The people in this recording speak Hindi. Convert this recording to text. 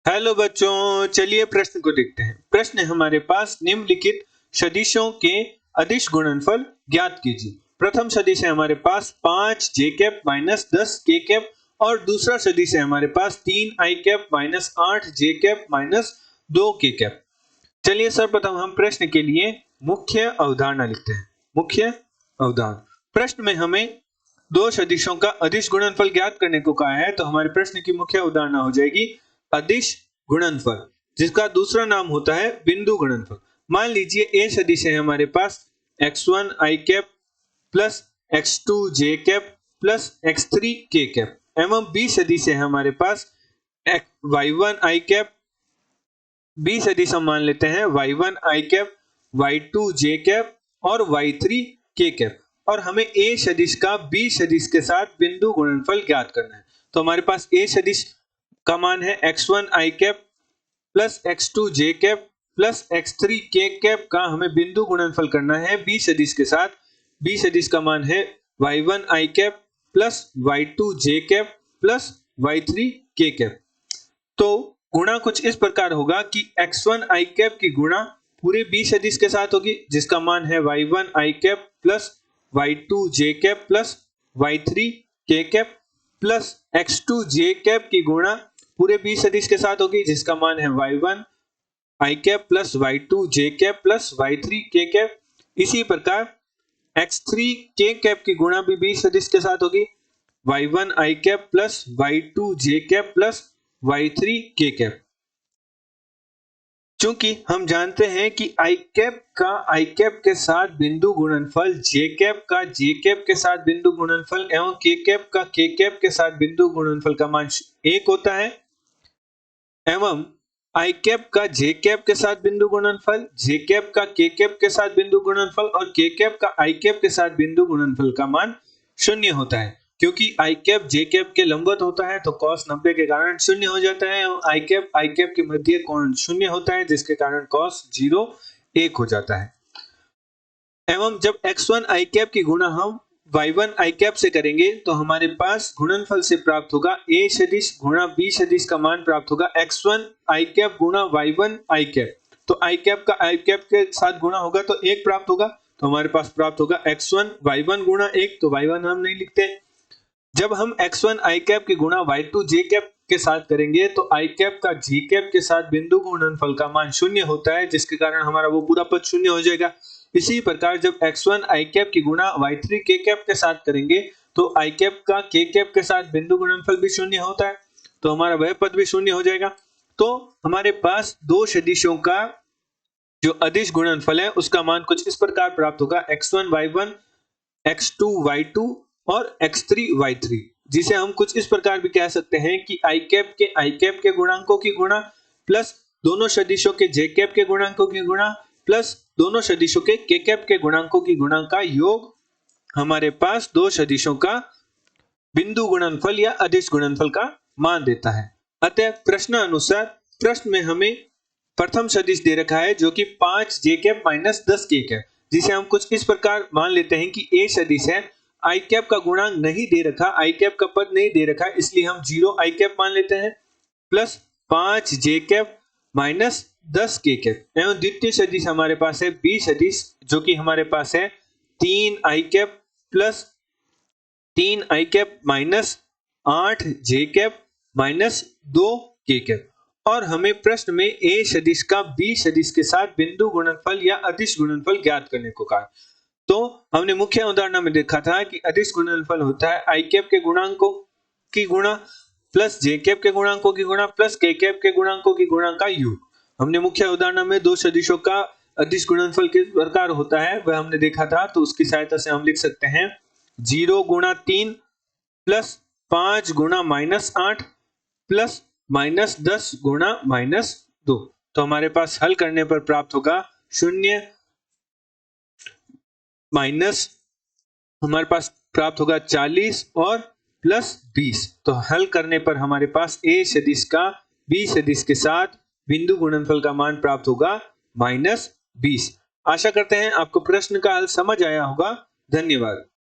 हेलो बच्चों, चलिए प्रश्न को देखते हैं। प्रश्न है हमारे पास, निम्नलिखित सदिशों के अदिश गुणनफल ज्ञात कीजिए। प्रथम सदिश है हमारे पास 5 जे कैप माइनस 10 के कैप और दूसरा सदिश है हमारे पास 3 आई कैप माइनस 8 जे कैप माइनस 2 के कैप। चलिए सर्वप्रथम हम प्रश्न के लिए मुख्य अवधारणा लिखते हैं। मुख्य अवधारणा, प्रश्न में हमें दो सदिशों का अदिश गुणनफल ज्ञात करने को कहा है, तो हमारे प्रश्न की मुख्य अवधारणा हो जाएगी अदिश गुणनफल, जिसका दूसरा नाम होता है बिंदु गुणनफल। मान लीजिए ए सदिश है हमारे पास x1 i cap plus x2 j cap plus x3 k cap एवं बी सदिश है हमारे पास y1 i कैप, बी सदिश हम मान लेते हैं y1 i cap, y2 j cap और y3 k कैप, और हमें ए सदिश का बी सदिश के साथ बिंदु गुणनफल ज्ञात करना है। तो हमारे पास ए सदिश का मान है x1 i cap plus x2 j cap plus x3 k cap का हमें बिंदु गुणनफल करना है बी सदिश के साथ। बी सदिश का मान है y1 i cap plus y2 j cap plus y3 k cap. तो गुणा कुछ इस प्रकार होगा कि x1 i कैप की गुणा पूरे बी सदिश के साथ होगी, जिसका मान है y1 i cap plus y2 j cap plus y3 k cap, plus x2 j cap की गुणा पूरे बी सदिश के साथ होगी, जिसका मान है y1 i cap plus y2 j cap plus y3 k cap. इसी प्रकार x3 k कैप की गुणा भी बी सदिश के साथ होगी, y1 i cap plus y2 j cap plus y3 k cap. चूंकि हम जानते हैं कि i कैप का i कैप के साथ बिंदु गुणनफल, j कैप का j कैप के साथ बिंदु गुणनफल एवं k कैप का k कैप के साथ बिंदु गुणनफल का मान 1 होता है, एवं i कैप का j कैप के साथ बिंदु गुणनफल, j कैप का k कैप के साथ बिंदु गुणनफल और k कैप का i कैप के साथ बिंदु गुणनफल का मान 0 होता है। क्योंकि i कैप j कैप के लंबवत होता है तो cos 90 के कारण 0 हो जाता है, और i कैप के मध्य कोण 0 होता है, जिसके कारण cos 0 1 हो जाता है। एवं जब x1 i कैप की गुणा हम y1 i कैप से करेंगे तो हमारे पास गुणनफल से प्राप्त होगा a सदिश गुणा b सदिश का मान प्राप्त होगा x1 i कैप गुणा y1 i कैप। तो i कैप का i कैप के साथ गुणा होगा तो 1 प्राप्त होगा, तो हमारे पास प्राप्त होगा x1 y1 गुणा 1, तो y1 हम नहीं लिखते। जब हम x1 i कैप की गुणा y2 j कैप के साथ करेंगे तो i कैप का j कैप के साथ बिंदु गुणनफल का मान 0 होता है, जिसके कारण हमारा वो पूरा पद 0 हो जाएगा। इसी प्रकार जब x1 i कैप की गुणा y3 k कैप के साथ करेंगे तो i कैप का k कैप के साथ बिंदु गुणनफल भी 0 होता है, तो हमारा वह पद भी 0 हो जाएगा। तो हमारे पास दो सदिशों का जो अदिश गुणनफल है उसका मान कुछ इस प्रकार प्राप्त होगा, x1 y1, x2 y2 और x3 y3, जिसे हम कुछ इस प्रकार भी कह सकते हैं कि i कैप के गुणांकों की गुणा प्लस दोनों सदिशों के j कैप के गुणांकों की गुणा प्लस दोनों सदिशों के k कैप के गुणांकों की गुणा का योग हमारे पास दो सदिशों का बिंदु गुणनफल या अदिश गुणनफल का मान देता है। अतः प्रश्न अनुसार प्रश्न में हमें प्रथम सदिश दे रखा है जो कि 5 j cap minus 10 k cap, जिसे हम कुछ इस प्रकार मान लेते हैं कि a सदिश है, i कैप का गुणांक नहीं दे रखा, i कैप का पद नहीं दे रखा, इसलिए हम 0 i कैप मान लेते हैं, plus 5 j cap minus 10 k cap. एवं द्वितीय सदिश हमारे पास है b सदिश, जो कि हमारे पास है 3 i cap plus 3 i cap minus 8 j cap minus 2 k cap, और हमें प्रश्न में a सदिश का b सदिश के साथ बिंदु गुणनफल या अदिश गुणनफल ज्ञात करने को कहा। तो हमने मुख्य उदाहरण में देखा था कि अदिश गुणनफल होता है i कैप के गुणांकों की गुणा प्लस j कैप के गुणांकों की गुणा प्लस k कैप के गुणांकों की गुणा का योग। हमने मुख्य उदाहरण में दो सदिशों का अदिश गुणनफल किस प्रकार होता है वह हमने देखा था, तो उसकी सहायता से हम लिख सकते हैं 0 गुणा 3 प्लस 5 गुणा माइनस 8 प्लस माइनस 10 गुणा माइनस 2। तो हमारे पास हल करने पर प्राप्त होगा 0 माइनस हमारे पास प्राप्त होगा 40 और प्लस 20। तो हल करने पर हमारे पास a सदिश का b सदिश के साथ बिंदु गुणनफल का मान प्राप्त होगा -20। आशा करते हैं आपको प्रश्न का हल समझ आया होगा। धन्यवाद।